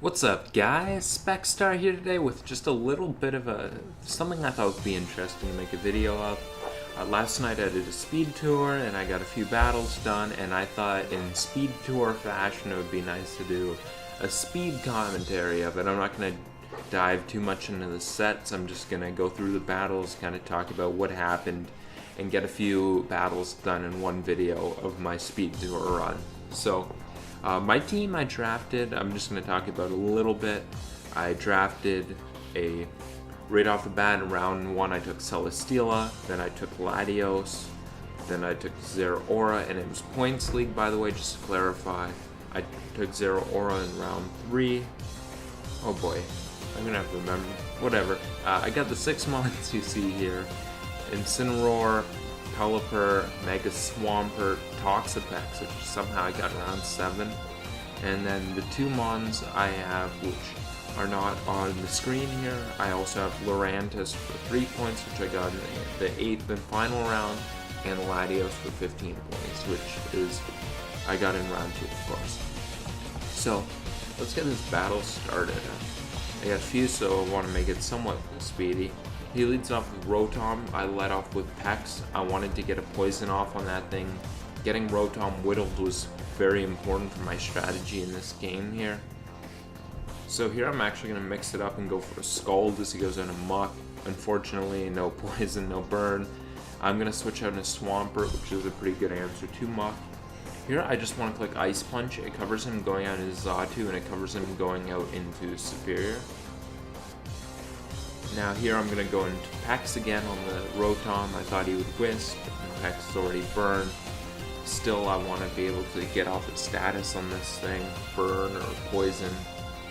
What's up, guys? Specstar here today with just a little bit of something I thought would be interesting to make a video of. Last night I did a speed tour and I got a few battles done, and I thought in speed tour fashion it would be nice to do a speed commentary of it. I'm not going to dive too much into the sets. I'm just going to go through the battles, kind of talk about what happened, and get a few battles done in one video of my speed tour run. So my team I drafted, I'm just going to talk about a little bit. I drafted right off the bat in round 1 I took Celesteela, then I took Latios, then I took Zeraora, and it was points league, by the way, just to clarify. I took Zeraora in round 3. Oh boy, I'm going to have to remember. Whatever. I got the 6 mons you see here. Incineroar, Pelipper, Mega Swampert, Toxapex, which somehow I got around 7. And then the 2 mons I have, which are not on the screen here, I also have Lurantis for 3 points, which I got in the 8th and final round, and Latios for 15 points, which is I got in round 2, of course. So let's get this battle started. I got a few, so I want to make it somewhat speedy. He leads off with Rotom. I led off with Pex. I wanted to get a poison off on that thing. Getting Rotom whittled was very important for my strategy in this game here. So here I'm actually going to mix it up and go for a Scald as he goes into Muck. Unfortunately, no poison, no burn. I'm going to switch out into Swampert, which is a pretty good answer to Muck. Here I just want to click Ice Punch. It covers him going out into Xatu, and it covers him going out into Superior. Now here I'm going to go into Pex again on the Rotom. I thought he would Wisp, and Pex is already burned. Still, I want to be able to get off its status on this thing, burn or poison.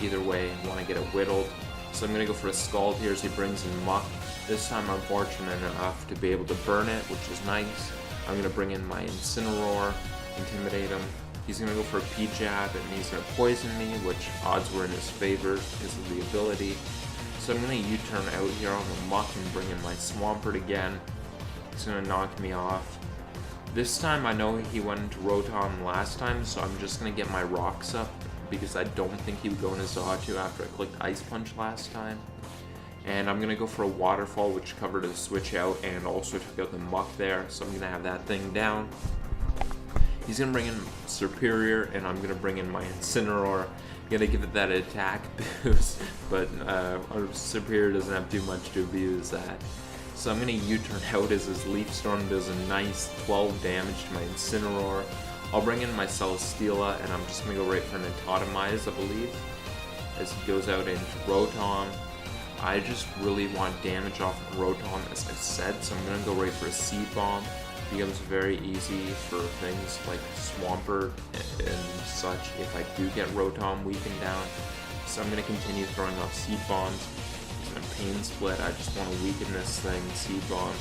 Either way, I want to get it whittled. So I'm going to go for a Scald here as he brings in Muck. This time I'm fortunate enough to be able to burn it, which is nice. I'm going to bring in my Incineroar, intimidate him. He's going to go for a P-Jab, and he's going to poison me, which odds were in his favor because of the ability. So I'm going to U-turn out here on the Muck and bring in my Swampert again. He's going to knock me off. This time I know he went into Rotom last time, so I'm just going to get my rocks up because I don't think he would go into Xatu after I clicked Ice Punch last time. And I'm going to go for a Waterfall, which covered a switch out and also took out the Muck there, so I'm going to have that thing down. He's going to bring in Superior, and I'm going to bring in my Incineroar. I'm going to give it that attack boost, but Superior doesn't have too much to abuse that. So I'm going to U-turn out as his Leaf Storm does a nice 12 damage to my Incineroar. I'll bring in my Celesteela, and I'm just going to go right for an Atomize, I believe, as he goes out into Rotom. I just really want damage off of Rotom, as I said, so I'm going to go right for a Seed Bomb. It becomes very easy for things like Swampert and such if I do get Rotom weakened down. So I'm going to continue throwing off Seed Bombs. He's going to Pain Split. I just want to weaken this thing, Seed Bomb.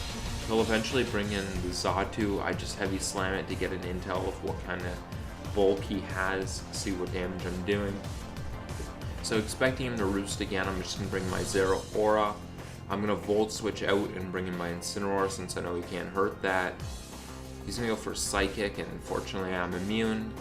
He'll eventually bring in the Xatu. I just Heavy Slam it to get an intel of what kind of bulk he has, see what damage I'm doing. So expecting him to roost again, I'm just going to bring my Zeraora. I'm going to Volt Switch out and bring in my Incineroar since I know he can't hurt that. He's going to go for Psychic, and unfortunately I'm immune.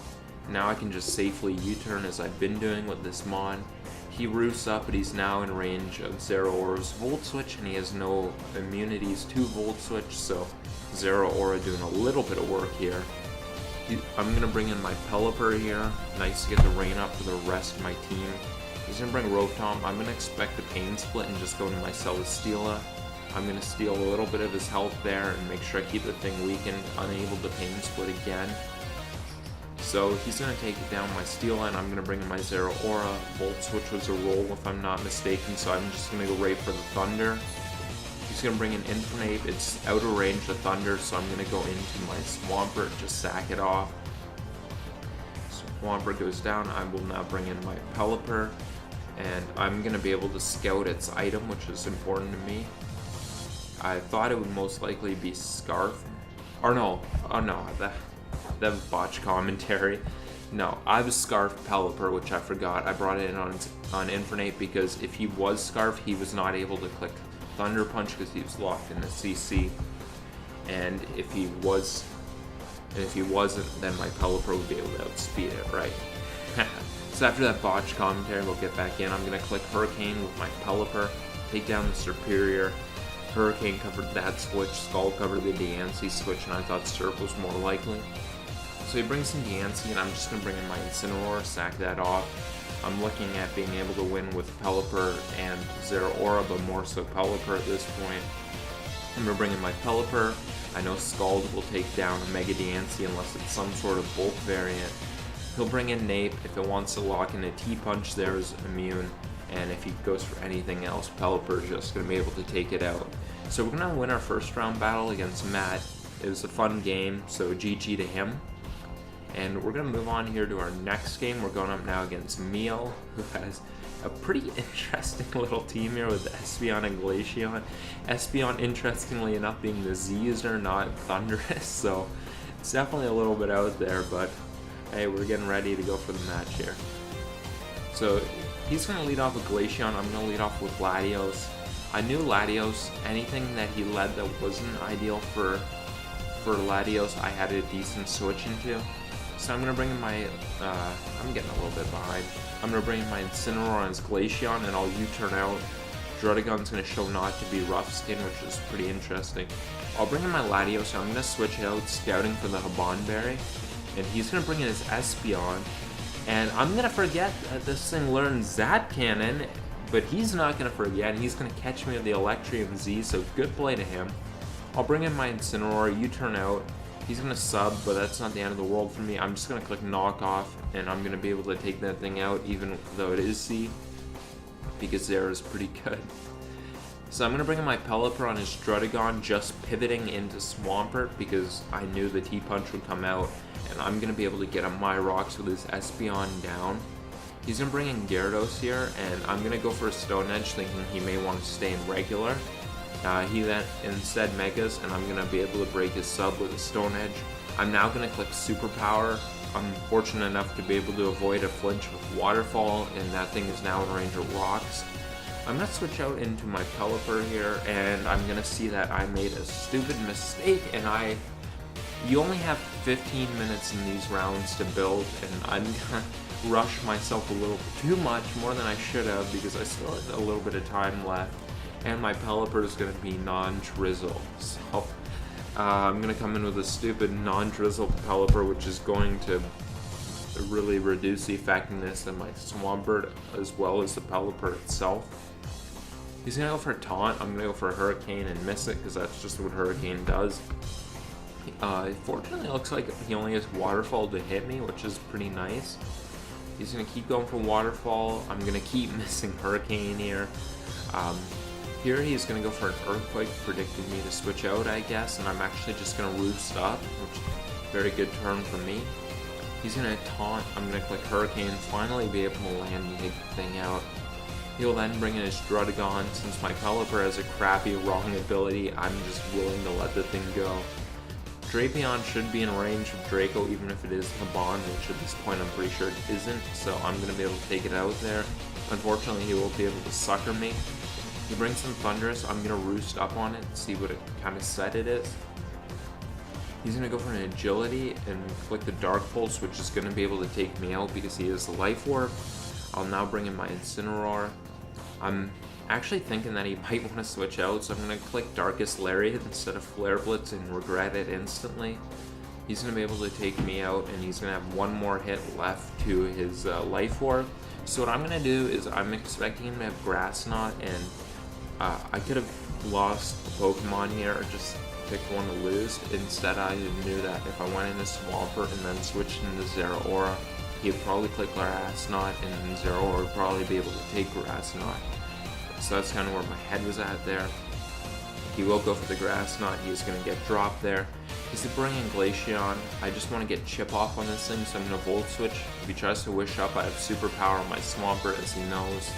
Now I can just safely U-turn as I've been doing with this mon. He roosts up, but he's now in range of Zeraora's Volt Switch, and he has no immunities to Volt Switch, so Zeraora doing a little bit of work here. I'm going to bring in my Pelipper here. Nice to get the rain up for the rest of my team. He's going to bring Rotom. I'm going to expect a Pain Split and just go into my Celesteela. I'm going to steal a little bit of his health there and make sure I keep the thing weakened, unable to Pain Split again. So he's going to take down my Steela, and I'm going to bring in my Zeraora. Volt Switch was a roll if I'm not mistaken, so I'm just going to go right for the Thunder. He's going to bring in Infernape. It's out of range of Thunder, so I'm going to go into my Swampert, just sack it off. Swampert goes down. I will now bring in my Pelipper, and I'm going to be able to scout its item, which is important to me. I thought it would most likely be Scarf. Or no, oh no, that was botch commentary. No, I was Scarf Pelipper, which I forgot. I brought it in on Infernape because if he was Scarf, he was not able to click Thunder Punch because he was locked in the CC. And if he wasn't, then my Pelipper would be able to outspeed it, right? So after that botch commentary, we'll get back in. I'm going to click Hurricane with my Pelipper, take down the Superior. Hurricane covered that switch, Skull covered the Diancie switch, and I thought Surf was more likely. So he brings in Diancie, and I'm just going to bring in my Incineroar, sack that off. I'm looking at being able to win with Pelipper and Zeraora, but more so Pelipper at this point. I'm going to bring in my Pelipper. I know Scald will take down a Mega Diancie unless it's some sort of bulk variant. He'll bring in Nape. If it wants to lock in a T-Punch, there's immune. And if he goes for anything else, Pelipper is just going to be able to take it out. So we're going to win our first round battle against Matt. It was a fun game, so GG to him. And we're going to move on here to our next game. We're going up now against Mio, who has a pretty interesting little team here with Espeon and Glaceon. Espeon, interestingly enough, being the Z user, not Thundurus, so it's definitely a little bit out there, but hey, we're getting ready to go for the match here. So he's going to lead off with Glaceon. I'm going to lead off with Latios. I knew Latios, anything that he led that wasn't ideal for Latios, I had a decent switch into. So I'm going to bring in my, I'm getting a little bit behind. I'm going to bring in my Incineroar on his Glaceon, and I'll U-turn out. Druddigon's going to show not to be rough skin, which is pretty interesting. I'll bring in my Latios, so I'm going to switch out, scouting for the Habanberry. And he's going to bring in his Espeon. And I'm going to forget that this thing learns Zap Cannon, but he's not going to forget, and he's going to catch me with the Electrium Z, so good play to him. I'll bring in my Incineroar, U-turn out. He's going to sub, but that's not the end of the world for me. I'm just going to click Knock Off, and I'm going to be able to take that thing out, even though it is C, because Zera is pretty good. So I'm going to bring in my Pelipper on his Druddigon, just pivoting into Swampert, because I knew the T-Punch would come out, and I'm going to be able to get a Myrox with his Espeon down. He's going to bring in Gyarados here, and I'm going to go for a Stone Edge, thinking he may want to stay in regular. He then instead Megas, and I'm going to be able to break his sub with a Stone Edge. I'm now going to click Superpower. I'm fortunate enough to be able to avoid a flinch with Waterfall, and that thing is now in range of rocks. I'm going to switch out into my Pelipper here, and I'm going to see that I made a stupid mistake, and you only have 15 minutes in these rounds to build, and I'm going to rush myself a little too much, more than I should have, because I still have a little bit of time left. And my Pelipper is going to be non-drizzle, so I'm going to come in with a stupid non-drizzle Pelipper, which is going to really reduce the effectiveness of my Swampert as well as the Pelipper itself. He's going to go for a Taunt. I'm going to go for a Hurricane and miss it, because that's just what Hurricane does. Fortunately, it looks like he only has Waterfall to hit me, which is pretty nice. He's going to keep going for Waterfall. I'm going to keep missing Hurricane here. Here he's going to go for an Earthquake, predicted me to switch out, I guess, and I'm actually just going to Roost up, which is a very good turn for me. He's going to Taunt, I'm going to click Hurricane, finally be able to land and take the thing out. He'll then bring in his Druddigon. Since my Pelipper has a crappy wrong ability, I'm just willing to let the thing go. Drapion should be in range of Draco, even if it is Haban, which at this point I'm pretty sure it isn't, so I'm going to be able to take it out there. Unfortunately, he will be able to sucker me. He brings some Thundurus. I'm going to Roost up on it, see what kind of set it is. He's going to go for an Agility and click the Dark Pulse, which is going to be able to take me out because he has the Life Orb. I'll now bring in my Incineroar. I'm actually thinking that he might want to switch out, so I'm going to click Darkest Lariat instead of Flare Blitz and regret it instantly. He's going to be able to take me out, and he's going to have one more hit left to his Life Orb. So what I'm going to do is I'm expecting him to have Grass Knot, and I could have lost the Pokemon here or just picked one to lose. Instead, I knew that if I went into Swampert and then switched into Zeraora, he'd probably click Grass Knot, and Zeraora would probably be able to take Grass Knot. So that's kind of where my head was at there. He will go for the Grass Knot. He's going to get dropped there. He's bringing Glaceon. I just want to get Chip off on this thing, so I'm going to Volt Switch. If he tries to Wish Up, I have Superpower on my Swampert, as he knows.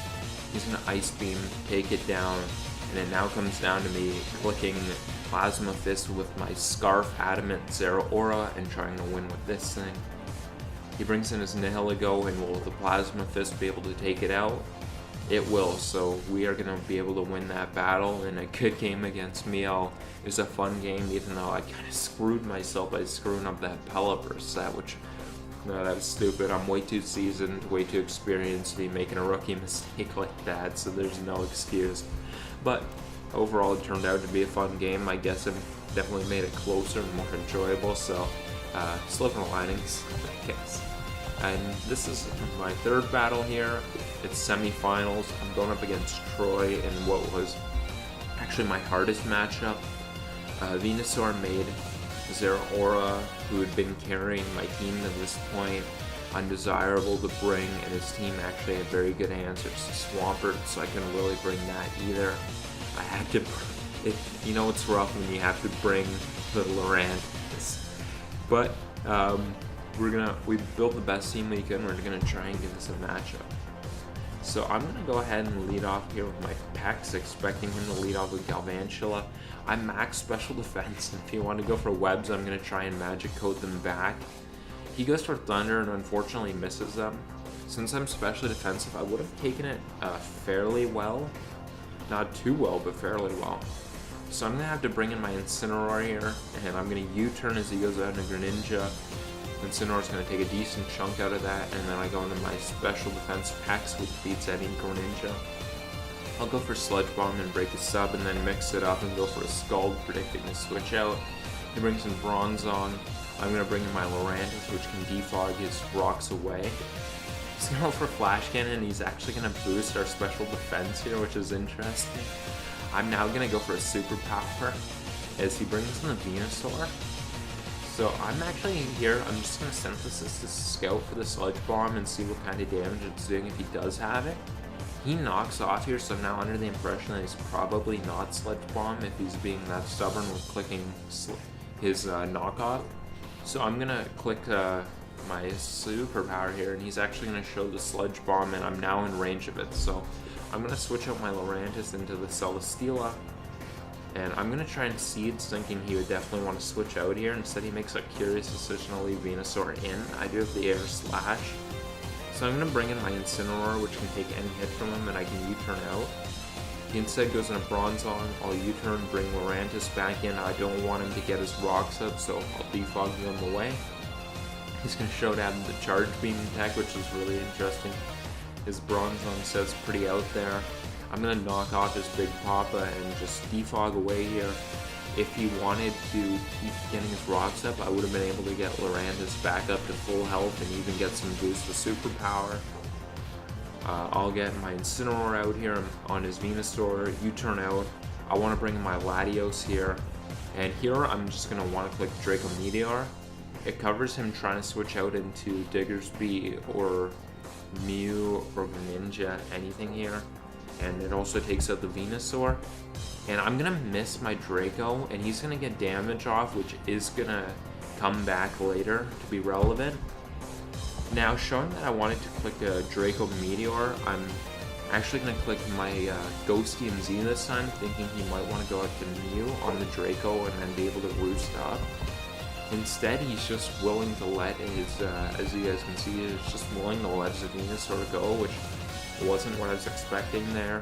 He's going to Ice Beam, take it down, and it now comes down to me clicking Plasma Fist with my Scarf Adamant Zeraora and trying to win with this thing. He brings in his Nihilego, and will the Plasma Fist be able to take it out? It will, so we are going to be able to win that battle in a good game against Mio. It was a fun game, even though I kind of screwed myself by screwing up that Pelipper set, which No, that was stupid. I'm way too seasoned, way too experienced to be making a rookie mistake like that, so there's no excuse. But overall, it turned out to be a fun game. I guess it definitely made it closer and more enjoyable, so silver linings, I guess. And this is my third battle here. It's semifinals. I'm going up against Troy in what was actually my hardest matchup. Venusaur made Zeraora, who had been carrying my team to this point, undesirable to bring, and his team actually had very good answers to Swampert, so I couldn't really bring that either. I had to, you know it's rough when you have to bring the Lurantis. But we built the best team we could, and we're gonna try and give this a matchup. So I'm gonna go ahead and lead off here with my Pex, expecting him to lead off with Galvantula. I'm max special defense, and if you want to go for webs, I'm gonna try and magic coat them back. He goes for Thunder and unfortunately misses them. Since I'm specially defensive, I would have taken it fairly well. Not too well, but fairly well. So I'm gonna have to bring in my Incineroar here, and I'm gonna U-turn as he goes out into Greninja. Incineroar's going to take a decent chunk out of that, and then I go into my special defense Pex, which beats any Greninja. I'll go for Sludge Bomb and break a sub, and then mix it up and go for a Scald, predicting a switch out. He brings in Bronzong. I'm going to bring in my Lurantis, which can defog his rocks away. He's going to go for Flash Cannon, and he's actually going to boost our special defense here, which is interesting. I'm now going to go for a Superpower as he brings in the Venusaur. So I'm actually here, I'm just going to Synthesis this Scout for the Sludge Bomb and see what kind of damage it's doing if he does have it. He knocks off here, so I'm now under the impression that he's probably not Sludge Bomb if he's being that stubborn with clicking his knockoff. So I'm going to click my Superpower here, and he's actually going to show the Sludge Bomb, and I'm now in range of it. So I'm going to switch out my Lurantis into the Celesteela. And I'm going to try and Seeds, thinking he would definitely want to switch out here. Instead, he makes a curious decision to leave Venusaur in. I do have the Air Slash. So I'm going to bring in my Incineroar, which can take any hit from him, and I can U-turn out. He instead goes in a Bronzong. I'll U-turn, bring Lurantis back in. I don't want him to get his rocks up, so I'll defog them away. He's going to show down the Charge Beam tech, which is really interesting. His Bronzong says pretty out there. I'm going to knock off his Big Papa and just defog away here. If he wanted to keep getting his rocks up, I would have been able to get Lurantis back up to full health and even get some boost with Superpower. I'll get my Incineroar out here on his Venusaur, U-turn out. I want to bring in my Latios here. And here I'm just going to want to click Draco Meteor. It covers him trying to switch out into Diggersby or Mew or Greninja, anything here. And it also takes out the Venusaur. And I'm going to miss my Draco, and he's going to get damage off, which is going to come back later to be relevant. Now, showing that I wanted to click a Draco Meteor, I'm actually going to click my Ghosty MZ this time, thinking he might want to go out to Mew on the Draco and then be able to roost up. Instead, he's just willing to let his, as you guys can see, he's just willing to let his Venusaur go, which wasn't what I was expecting there.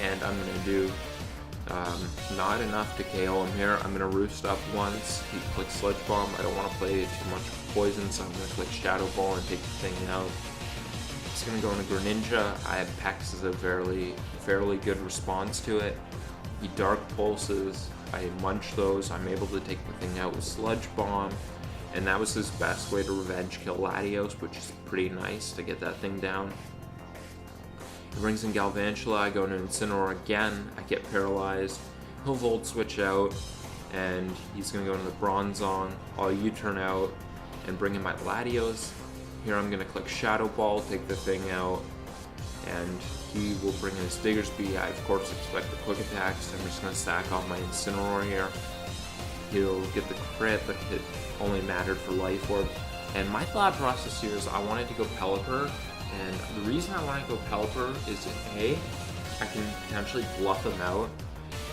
And I'm going to do not enough to KO him here. I'm going to roost up once. He clicks Sludge Bomb. I don't want to play too much poison, so I'm going to click Shadow Ball and take the thing out. It's going to go into Greninja. I have Pex as a fairly good response to it. He Dark Pulses. I munch those. I'm able to take the thing out with Sludge Bomb. And that was his best way to revenge kill Latios, which is pretty nice to get that thing down. He brings in Galvantula, I go into Incineroar again, I get paralyzed, he'll Volt Switch out, and he's going to go into the Bronzong. I'll U-turn out and bring in my Latios. Here I'm going to click Shadow Ball, take the thing out, and he will bring in his Diggersby. I of course expect the Quick Attack, so I'm just going to stack off my Incineroar here. He'll get the crit, but it only mattered for Life Orb. And my thought process here is I wanted to go Pelipper. And the reason I want to go Pelipper is A, I can potentially bluff him out,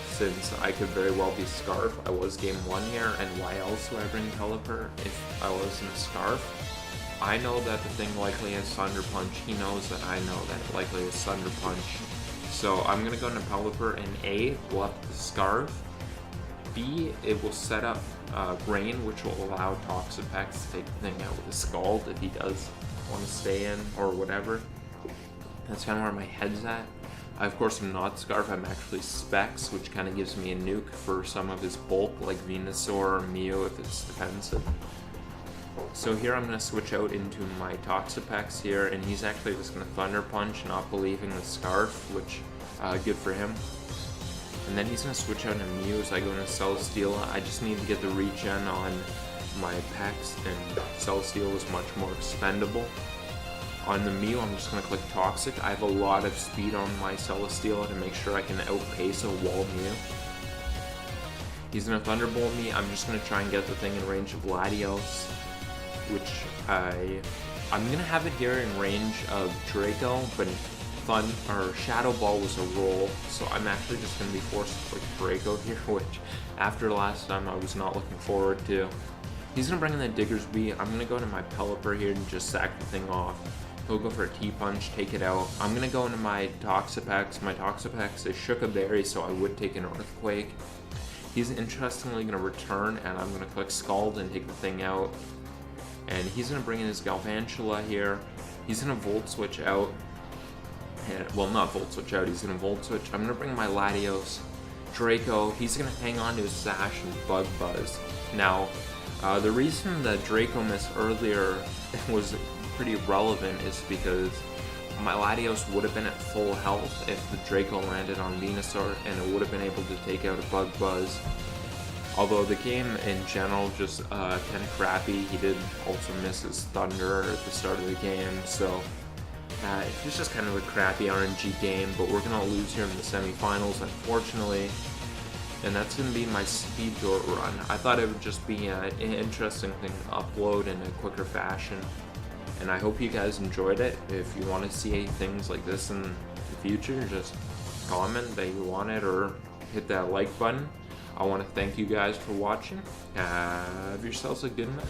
since I could very well be Scarf. I was game 1 here, and why else would I bring Pelipper if I wasn't Scarf? I know that the thing likely has Thunder Punch. He knows that I know that it likely has Thunder Punch. So I'm going to go into Pelipper and A, bluff the Scarf, B, it will set up Rain, which will allow Toxapex to take the thing out with a Scald if he does want to stay in or whatever. That's kind of where my head's at. I, of course, am not Scarf, I'm actually Specs, which kind of gives me a nuke for some of his bulk, like Venusaur or Mew if it's defensive. So here I'm going to switch out into my Toxapex here, and he's actually just going to Thunder Punch, not believing the Scarf, which, good for him. And then he's going to switch out into Mew, so I go into Celesteela. I just need to get the regen on my Pex, and Celesteela is much more expendable. On the Mew, I'm just going to click Toxic. I have a lot of speed on my Celesteela to make sure I can outpace a wall Mew. He's going to Thunderbolt me. I'm just going to try and get the thing in range of Latios, which I'm going to have it here in range of Draco, but Shadow Ball was a roll, so I'm actually just going to be forced to click Draco here, which after last time I was not looking forward to. He's going to bring in the Digger's Bee. I'm going to go to my Pelipper here and just sack the thing off. He'll go for a T-Punch, take it out. I'm going to go into my Toxapex. My Toxapex is Shook a Berry, so I would take an Earthquake. He's interestingly going to return, and I'm going to click Scald and take the thing out. And he's going to bring in his Galvantula here. He's going to Volt Switch out. And, well, not Volt Switch out, he's going to Volt Switch. I'm going to bring my Latios. Draco, he's going to hang on to his Sash and Bug Buzz. Now, the reason that Draco missed earlier was pretty relevant is because my Latios would have been at full health if the Draco landed on Venusaur, and it would have been able to take out a Bug Buzz. Although the game in general just kind of crappy. He did also miss his Thunder at the start of the game, so it's just kind of a crappy RNG game, but we're going to lose here in the semifinals, unfortunately. And that's going to be my Speed Dort run. I thought it would just be an interesting thing to upload in a quicker fashion. And I hope you guys enjoyed it. If you want to see things like this in the future, just comment that you want it or hit that like button. I want to thank you guys for watching. Have yourselves a good night.